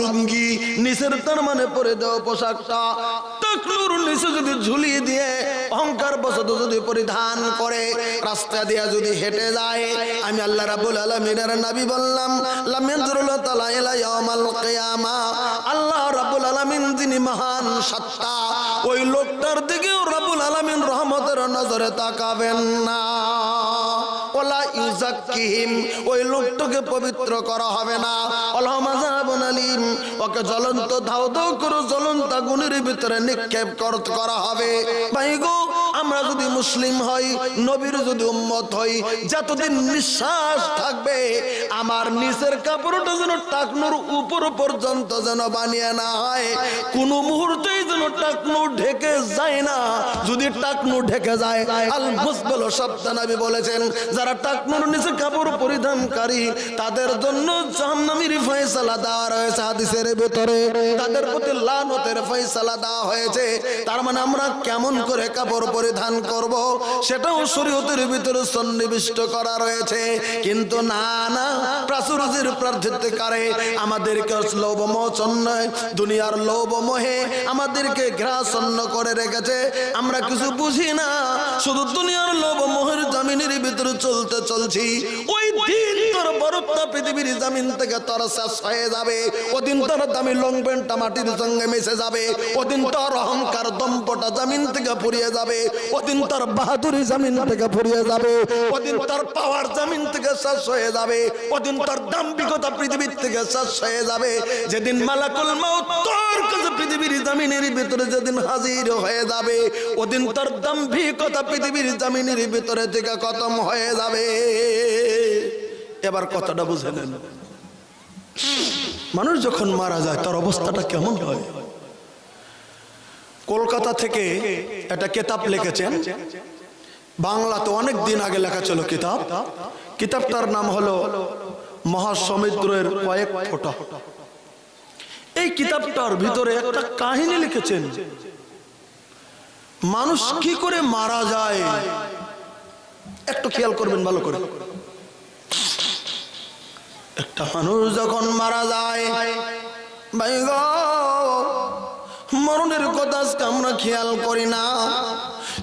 লুঙ্গি, নিচের তার মানে পরে দেওয়া পোশাকটা টাকনুর নিচে যদি ঝুলিয়ে দিয়ে অহংকার বশত যদি পরিধান করে রাস্তা দিয়ে যদি হেঁটে যায়, আমি আল্লাহ রাব্বুল আলামিনের নবী বললাম লাম ইয়ানজুরুল্লাহ তাআলা ইলা ইয়াউমাল কিয়ামা, আল্লাহ রাব্বুল আলামিন যিনি মহান সত্তা, ওই লোকটার দিকেও রাব্বুল আলামিন রহমতের নজরে তাকাবেন না। ওয়ালা ইউযাক্কিহিম, ওই লোকটাকে পবিত্র করা হবে না। আল্লাহুম আযাবুন আলীম, ওকে জ্বলন্ত ধাও ধাও করে জ্বলন্ত আগুনের ভিতরে নিক্ষেপ করা হবে। ভাই গো, আমরা যদি মুসলিম হই, নবীর যদি উম্মত হই, যতদিন নিঃশ্বাস থাকবে আমার নিচের কাপড়টা যেন টাকনুর উপর পর্যন্ত যেন বানিয়ে না হয়, কোন মুহূর্তেই যেন টাকনু ঢেকে যায় না। যদি টাকনু ঢেকে যায়, আল মুসবিল শব্দ নবী বলেছেন, যারা টাকনুর নিচে কাপড় পরিধানকারী তাদের জন্য জাহান্নামের ফয়সালা দেওয়া রয়েছে হাদিসের ভিতরে, তাদের প্রতি লানতের ফয়সালা দেওয়া হয়েছে। তার মানে আমরা কেমন করে কাপড় পরিধান করব সেটাও শরীয়তের ভিতরে সন্নিবিষ্ট করা রয়েছে। কিন্তু না না, প্রাচুর্যের প্রার্থিতকারে আমাদেরকে লোভমোচন্ন, দুনিয়ার লোভমোহে আমাদেরকে ঘ্রাসন্ন করে রেখেছে। আমরা কিছু বুঝি না, শুধু দুনিয়ার লোভমোহের জমিনের ভিতরে চলছি। ওই দিন তোর বরফটা পৃথিবীর জমিন থেকে তোর শেষ হয়ে যাবে। ওদিন তোর দামি লং প্যান্টটা মাটির সঙ্গে মিশে যাবে। ওদিন তোর অহংকার দম্পটা জমিন থেকে ফুরিয়ে যাবে। ওদিন তোর বাহাদুরি জমিন থেকে ফুরিয়ে যাবে। ওদিন তোর পাওয়ার জমিন থেকে শেষ হয়ে যাবে। ওদিন তোর দাম্ভিকতা পৃথিবীর থেকে শেষ হয়ে যাবে। যেদিন মালাকুল মউত তোর কাছে পৃথিবীর জমিনের ভিতরে যেদিন হাজির হয়ে যাবে, ওদিন তোর দাম্ভিকতা পৃথিবীর জমিনের ভিতরে থেকে খতম হয়ে যাবে। এবার কথাটা বুঝে নেন, মানুষ যখন মারা যায় তার অবস্থাটা কেমন হয়? কলকাতা থেকে একটা কিতাব লিখেছেন, বাংলাতে অনেক দিন আগে লেখা ছিল কিতাবটার নাম হলো মহাসমুদ্রের কয়েক ফোঁটা। এই কিতাবটার ভিতরে একটা কাহিনী লিখেছেন, মানুষ কি করে মারা যায় একটু খেয়াল করবেন ভালো করে। একটা মানুষ যখন মারা যায়, ভাই গো, মরণের কথা আজকে আমরা খেয়াল করি না,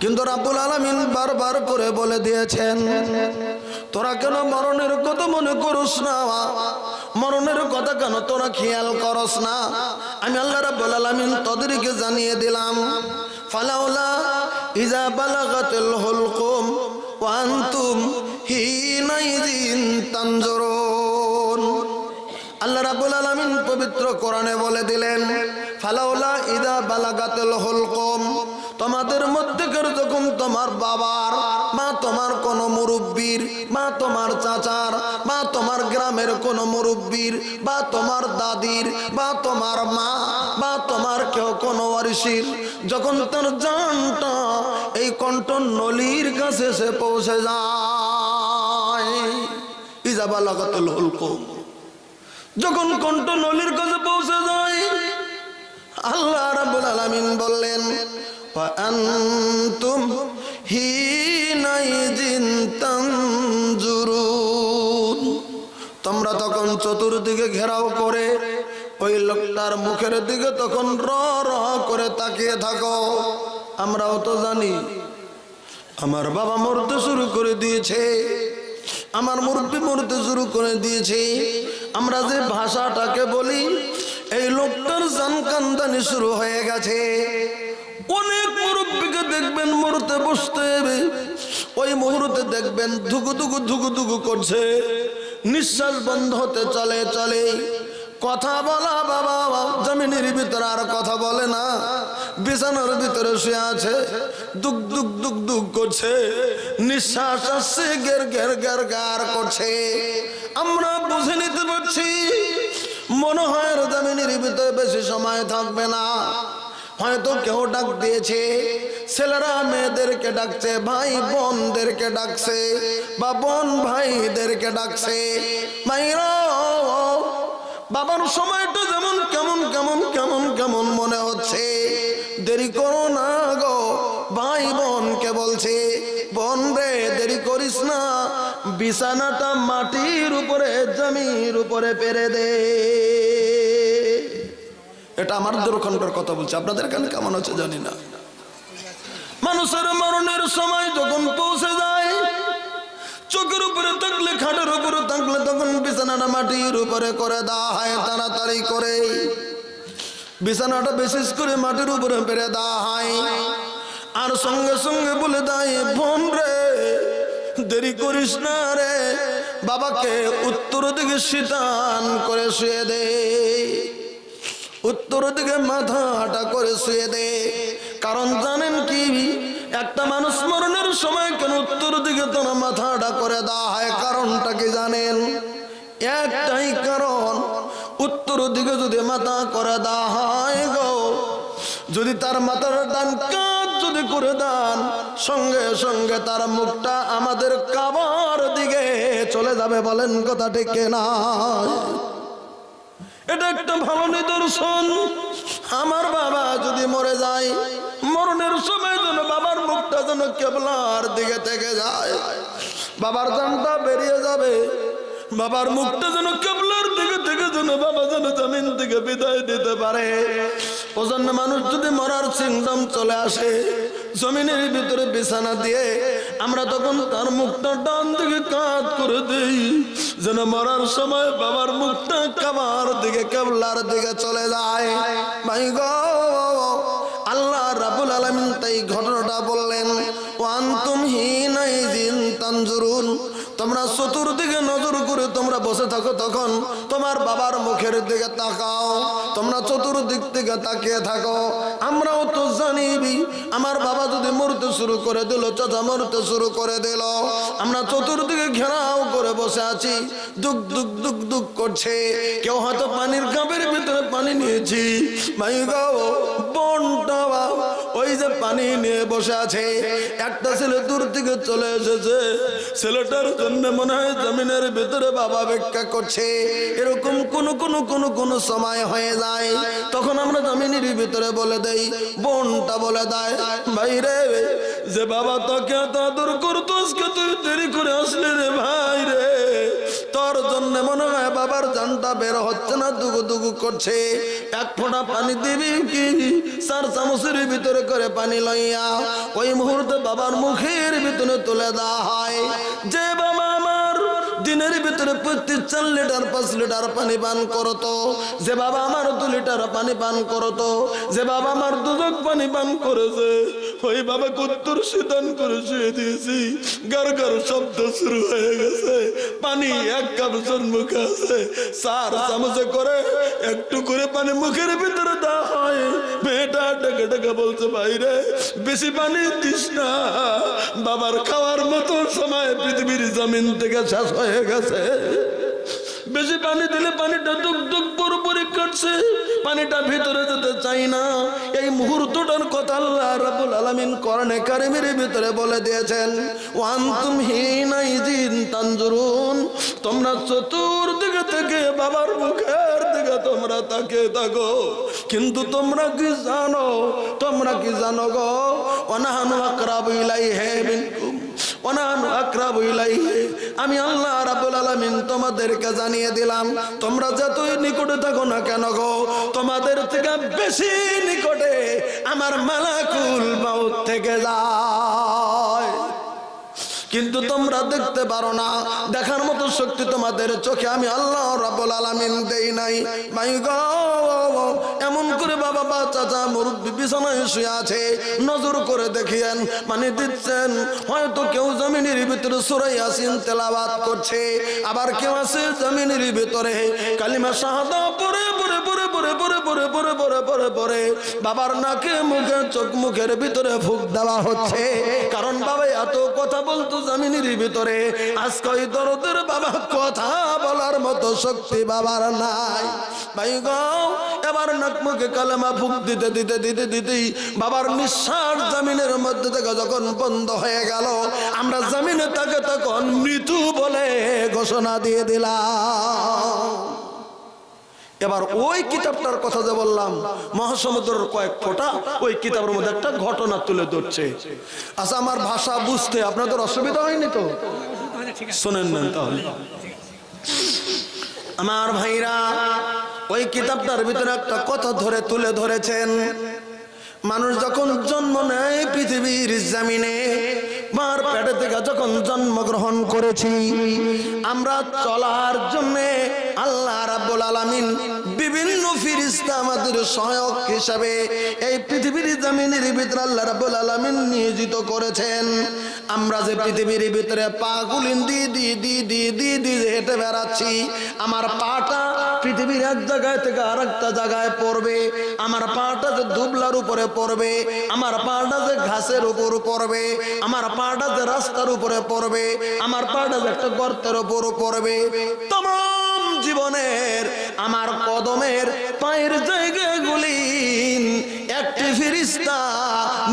কিন্তু রাব্বুল আলামিন বারবার করে বলে দিয়েছেন, তোরা কেন মরণের কথা মনে করস না? মরণের কথা কেন তোরা খেয়াল করস না? আমি আল্লাহ রাব্বুল আলামিন তোদেরকে জানিয়ে দিলাম, ফালাউলা ইজা বালাগাতুল হুলকুম ওয়া আনতুম হিনাইযিন তানজুরুন। আল্লাহ রাব্বুল আলামিন পবিত্র কোরআনে বলে দিলেন, ফালাউলা ইদা বালাগাতুল হুলকুম, তোমাদের মধ্যেকার যখন তোমার বাবার বা তোমার কোন মুরব্বির বা তোমার চাচার বা তোমার গ্রামের কোন মুরব্বির বা তোমার দাদির বা তোমার মা বা তোমার কেউ কোন ওয়ারিসির যখন তার জানটা এই কণ্ঠনলীর কাছে এসে পৌঁছে যায়, ইজা বালাগাতুল হুলকুম, যখন কণ্ঠনলীর কাছে পৌঁছে যায়, আল্লাহ রাব্বুল আলামিন বললেন, ওয়া আনতুম হিনাইযিন তানজুরুন, তোমরা তখন চতুর্দিকে ঘেরাও করে ওই লোকটার মুখের দিকে তখন র র করে তাকিয়ে থাকো। আমরাও তো জানি আমার বাবা মরতে শুরু করে দিয়েছে, আমার মুরব্বি মরতে শুরু করে দিয়েছে। আমরা যে ভাষাটাকে বলি, এই লোকটার জান কান্দানি শুরু হয়ে গেছে। অনেক মুরব্বিকে দেখবেন মরতে বসতে, ওই মুহূর্তে দেখবেন ধুকু ধুকু ধুকু ধুকু করছে, নিঃশ্বাস বন্ধ হতে চলে চলে। কথা বলা বাবা জমিনের ভিতরে আর কথা বলে না, বিছানার ভিতরে শুয়ে আছে, দুক দুক দুক দুক করছে, নিঃশ্বাস আসছে, গের গের গের গার করছে। আমরা বুঝে নিতে পারছি মনে হয় আর জমিনের ভিতরে বেশি সময় থাকবে না। হয়তো কেউ ডাক দিয়েছে, ছেলেরা মেয়েদেরকে ডাকছে, ভাই বোনদেরকে ডাকছে, বা বোন ভাইদেরকে ডাকছে, মাইরা বাবার সময়টা যেমন কেমন কেমন কেমন কেমন মনে হচ্ছে, দেরি করো না গো। ভাই বোনকে বলছে, বোন রে দেরি করিস না, বিছানাটা মাটির উপরে জমির উপরে পেরে দে। এটা আমাদের ওখানকার কথা বলছি, আপনাদের এখানে কেমন আছে জানি না। মানুষের মরণের সময় যখন পৌঁছে যায়, চোখের উপরে থাকলে খাটের উপরে থাকলে তখন বিছানাটা মাটির উপরে করে দেওয়া হয়, তাড়াতাড়ি করে বিছানাটা বিশেষ করে মাটির উপরে পেরে দেওয়া হয়। আর সঙ্গে সঙ্গে বলে দেয়, বোন রে দেরি করিস না রে, বাবাকে উত্তর দিকে শীতান করে শুয়ে দে, উত্তর দিকে মাথাটা করে শুয়ে দে। কারণ জানেন কি, একটা মানুষ মরণের সময় কেন উত্তর দিকে তার মাথাটা করে দেওয়া হয়, কারণটা কি জানেন? একটাই কারণ, উত্তর দিকে যদি মাথা করে দেওয়া হয় গো, যদি তার মাথার ডান কাত যদি করে দেন, সঙ্গে সঙ্গে তার মুখটা আমাদের কাবার দিকে চলে যাবে। বলেন কথা ঠিক না? এটা একটা ভালো নিদর্শন। আমার বাবা যদি মরে যায়, মরণের সময় যেন বাবার মুখটা যেন কেবলার দিকে থেকে যায়, বাবার জানটা বেরিয়ে যাবে, বাবার মুখটা যেন কেবলার দিকে থেকে যেন বাবা যেন জমিন থেকে বিদায় দিতে পারে। ওজন্য মানুষ যদি মরার সিংদম চলে আসে, জমিনের ভিতরে বিছানা দিয়ে আমরা তখন তার মুখটা ডান দিকে কাত করে দেই, যেন মরার সময় বাবার মুখটা কাবার দিকে কেবলার দিকে চলে যায়। ভাই গো, আল্লাহ রাব্বুল আলামিন তাই ঘটনাটা বললেন, ওয়ান্তুম হিনাইযিন তানজুরুন, তোমরা চতুর্দিকে নজর করে তোমরা বসে থাকো, তখন তোমার বাবার মুখের দিকে তাকাও, তোমরা চতুর্দিক থেকে তাকিয়ে থাকো। আমরাও তো জানি, আমার বাবা যদি মরতে শুরু করে দিল, চাচা মরতে শুরু করে দিল, আমরা চতুর্দিকে ঘেরাও করে বসে আছি, দুক দুক দুক দুক করছে। কেউ হয়তো পানির কাপের ভিতরে পানি নিয়েছি, ভাই গো বোনটা ওই যে পানি নিয়ে বসে আছে, একটা ছেলে দূর থেকে চলে এসেছে, ছেলেটার জন্য মনে হয় জমিনের ভিতরে বাবা অপেক্ষা করছে। এরকম কোন সময় হয়ে যায়, তখন আমরা জমিনের ভিতরে বলে দেই, বোনটা বলে দেয়, ভাই রে যে বাবা তোকে এত আদর করতো, আজকে তুই দেরি করে আসলি রে ভাই রে, তোর জন্য মনে হয় বাবার জানটা বের হচ্ছে না, দুগু দুগু করছে। এক ফোঁটা পানি দিবি কি? 4 চামচের ভিতরে করে পানি লইয়া ওই মুহূর্তে বাবার মুখের ভিতরে তুলে দেওয়া হয়। যে বাবা আমার দিনের ভিতরে প্রতি 4 লিটার 5 লিটার পানি পান করতো, যে বাবা আমার 2 লিটার পানি পান করতো, যে বাবা আমার 2 জগ পানি পান করেছে, ওই বাবা কত্তর শীতান করে শুয়ে দিয়েছি। গার গার শব্দ শুরু হয়ে গেছে, পানি 1 কাপ মুখে আছে, 4 চামচে করে একটু করে পানি মুখের ভিতরে দেওয়া হয়। মেয়েটা ডেকে ডেকে বলছে, ভাইরে বেশি পানি দিস না, বাবার খাওয়ার মতো সময় পৃথিবীর জমিন থেকে শেষ হয়ে গেছে। বেশি পানি দিলে পানিটা দুক দুক পুরোপুরি কাটছে, পানিটা ভিতরে যেতে চাই না। এই মুহূর্তটার কথা আল্লাহ রাব্বুল আলামিন কোরআনে কারীমের ভিতরে বলে দিয়েছেন, ওয়ান্তুম হিনাইযিন তানজুরুন, তোমরা চতুর্দিকে থেকে বাবার মুখের দিকে তোমরা তাকিয়ে থাকো, কিন্তু তোমরা কি জানো, তোমরা কি জানো গো, ওয়ানাহানু আকরাবু ইলাইহি মিনকুম ওয়ানাহানু আকরাবু ইলাইহি, আমি আল্লাহ রাব্বুল আলামিন তোমাদেরকে জানিয়ে দিলাম, তোমরা যতই নিকটে থাকো না কেন গো, তোমাদের থেকে বেশি নিকটে আমার মালাকুল মাউত থেকে যায়। কিন্তু তোমরা দেখতে পারো না, দেখার মতো শক্তি তোমাদের চোখে আমি আল্লাহ রাব্বুল আলামিন দেই নাই। মাই গো, এমন করে বাবা বা চাচা মুরব্বি বিছানায় শুয়ে আছে, নজর করে দেখিয়েন পানি দিচ্ছেন। হয়তো কেউ জমিনের ভিতরে সূরা ইয়াসিন তেলাওয়াত করছে, আবার কেউ আছে জমিনের ভিতরে কালিমা শাহাদা পড়ে পড়ে পড়ে পড়ে পড়ে পড়ে পড়ে পড়ে পড়ে পড়ে বাবার নাকে মুখে চোখ মুখের ভিতরে ফুঁক দেওয়া হচ্ছে। কারণ বাবা এত কথা বলতো জমিনের ভিতরে, আজকে ওই দরদের বাবা কথা বলার মতো শক্তি বাবার নাই। ভাই গো, এবার নাক মুখে কালেমা ফুঁক দিতে দিতে দিতে দিতেই বাবার নিঃশ্বাস জমিনের মধ্যে থেকে যখন বন্ধ হয়ে গেল, আমরা জমিনে তাকে তখন মৃত্যু বলে ঘোষণা দিয়ে দিলাম। এবার ওই কিতাবটার কথা যে বললাম, মহাসমুদ্রের কয়েক ফোঁটা, ওই কিতাবের মধ্যে একটা ঘটনা তুলে ধরছে। আচ্ছা, আমার ভাষা বুঝতে আপনাদের অসুবিধা হয়নি তো? শোনেন না তাহলে আমার ভাইরা, ওই কিতাবটার ভিতরে একটা কথা তুলে ধরেছেন। মানুষ যখন জন্ম নেয় পৃথিবীর জমিনে, মার পেটে থেকে যখন জন্মগ্রহণ করেছি, আমরা চলার জন্য আল্লাহ রাব্বুল আলামিন বিভিন্ন ফেরেশতা আমাদের সহায়ক হিসাবে এই পৃথিবীর জমিনের ভিতরে আল্লাহ রাব্বুল আলামিন নিয়োজিত করেছেন। আমরা যে পৃথিবীর ভিতরে পা গুলিন দিয়ে হেঁটে বেড়াচ্ছি, আমার পাটা পৃথিবীর এক জায়গায় থেকে আরেকটা জায়গায় পড়বে, আমার পাটা যে দুবলার উপরে পড়বে, আমার পাটা যে ঘাসের উপর পড়বে, আমার পাটা যে রাস্তার উপরে পড়বে, আমার পাটা যে একটা গর্তের উপর পড়বে, তমাম জীবনের আমার কদমের পায়ের জায়গাগুলি একটি ফেরেশতা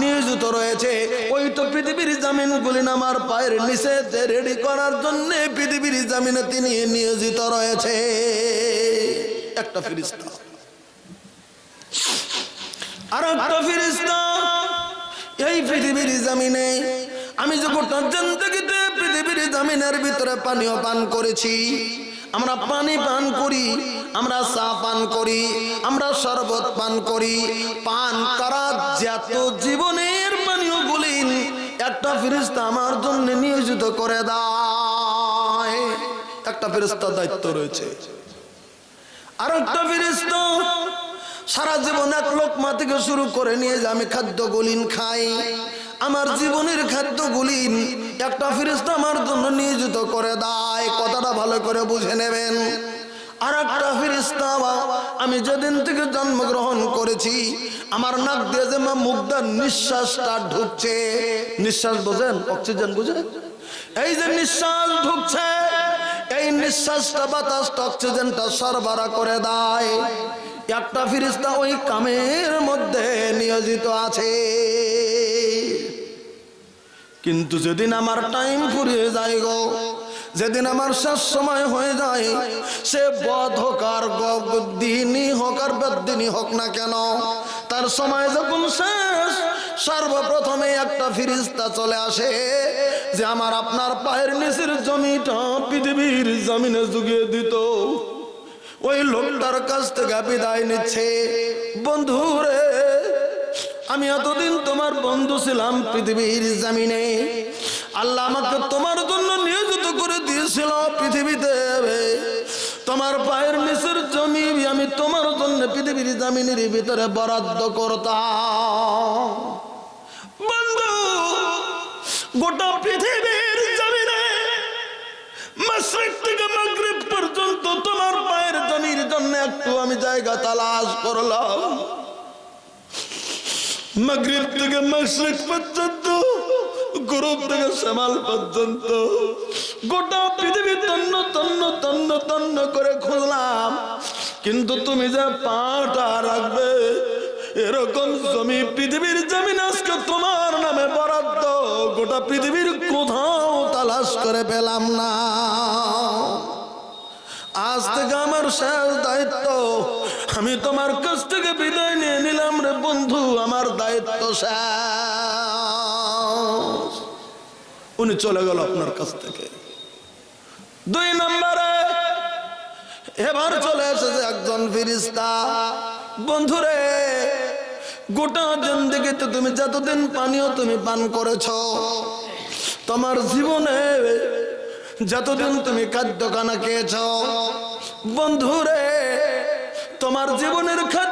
নিয়োজিত রয়েছে। ওই তো পৃথিবীর জমিনগুলি আমার পায়ের নিচে রেডি করার জন্য পৃথিবীর জমিনে তিনি নিয়োজিত রয়েছে একটা ফেরেশতা। আর একটা ফেরেশতা এই পৃথিবীর জমিনে, আমি যে গোটা জিন্দেগিতে পৃথিবীর জমিনের ভিতরে পানীয় পান করেছি, আমরা পানি পান করি, আমরা চা পান করি, আমরা শরবত পান করি, পান করার যত জীবনের পানীয় গুলি একটা ফেরেশতা আমার জন্য নিয়োজিত করে দেয়। একটা ফেরেশতার দায়িত্ব রয়েছে। আর একটা ফেরেশতা সারা জীবন এক লোকমা থেকে শুরু করে নিয়ে যে আমি খাদ্যগুলি খাই, আমার জীবনের খাদ্যগুলি একটা ফেরেশতা আমার জন্য নিয়োজিত করে দেয়। কথাটা ভালো করে বুঝে নেবেন। আর একটা ফেরেশতা, আমি যেদিন থেকে জন্মগ্রহণ করেছি, আমার নাক দিয়ে যে মুখটার নিঃশ্বাসটা ঢুকছে, নিঃশ্বাস বোঝেন, অক্সিজেন বুঝেন, এই যে নিঃশ্বাস ঢুকছে, এই নিঃশ্বাসটা বাতাসটা অক্সিজেনটা সরবরাহ করে দেয় একটা ফেরেশতা ওই কামের মধ্যে নিয়োজিত আছে। কিন্তু যেদিন আমার টাইম ফুরিয়ে যায় গো, যেদিন আমার শেষ সময় হয়ে যায়, সে বদ হোক আর দিনই হোক আর বেদিনই হোক না কেন, তার সময় যখন শেষ, সর্বপ্রথমে একটা ফেরেশতা চলে আসে যে আমার আপনার পায়ের নিচের জমিটা পৃথিবীর জমিনে জুগিয়ে দিত। ওই লোকটার কাছ থেকে বিদায় নিচ্ছে। বন্ধুরে, আমি এতদিন তোমার বন্ধু ছিলাম পৃথিবীর জমিনে, আল্লাহ আমাকে তোমার জন্য নিয়োজিত করে দিয়েছিল পৃথিবীতে, তোমার পায়ের নিচের জমি আমি তোমার জন্য পৃথিবীর জমিনের ভিতরে বরাদ্দ করতাম। বন্ধু, গোটা পৃথিবীর জমিনে মাশরিক থেকে মাগরিব পর্যন্ত তোমার পায়ের জমির জন্য একটু আমি জায়গা তালাশ করলাম। মাগরিব থেকে মাশরিক পর্যন্ত, গরব থেকে শামাল পর্যন্ত গোটা পৃথিবী তন্ন তন্ন তন্ন তন্ন করে খুঁজলাম, কিন্তু তুমি যে পাটা রাখবে এরকম জমি পৃথিবীর জমিন আজকে তোমার নামে বরাদ্দ গোটা পৃথিবীর কোথাও তালাশ করে পেলাম না। আজ থেকে আমার শেষ দায়িত্ব, আমি তোমার কাছ থেকে বিদায় নিয়ে নিলাম রে বন্ধু, আমার দায়িত্ব শেষ। উনি চলে গেল আপনার কাছ থেকে। 2 নম্বরে এবার চলে এসেছে একজন ফেরেশতা। বন্ধুরে, গোটা জিন্দেগিতে তুমি যতদিন পানীয় তুমি পান করেছো, তোমার জীবনে যতদিন তুমি খাদ্য খানা খেয়েছো, বন্ধুরে তোমার জীবনের খাদ্য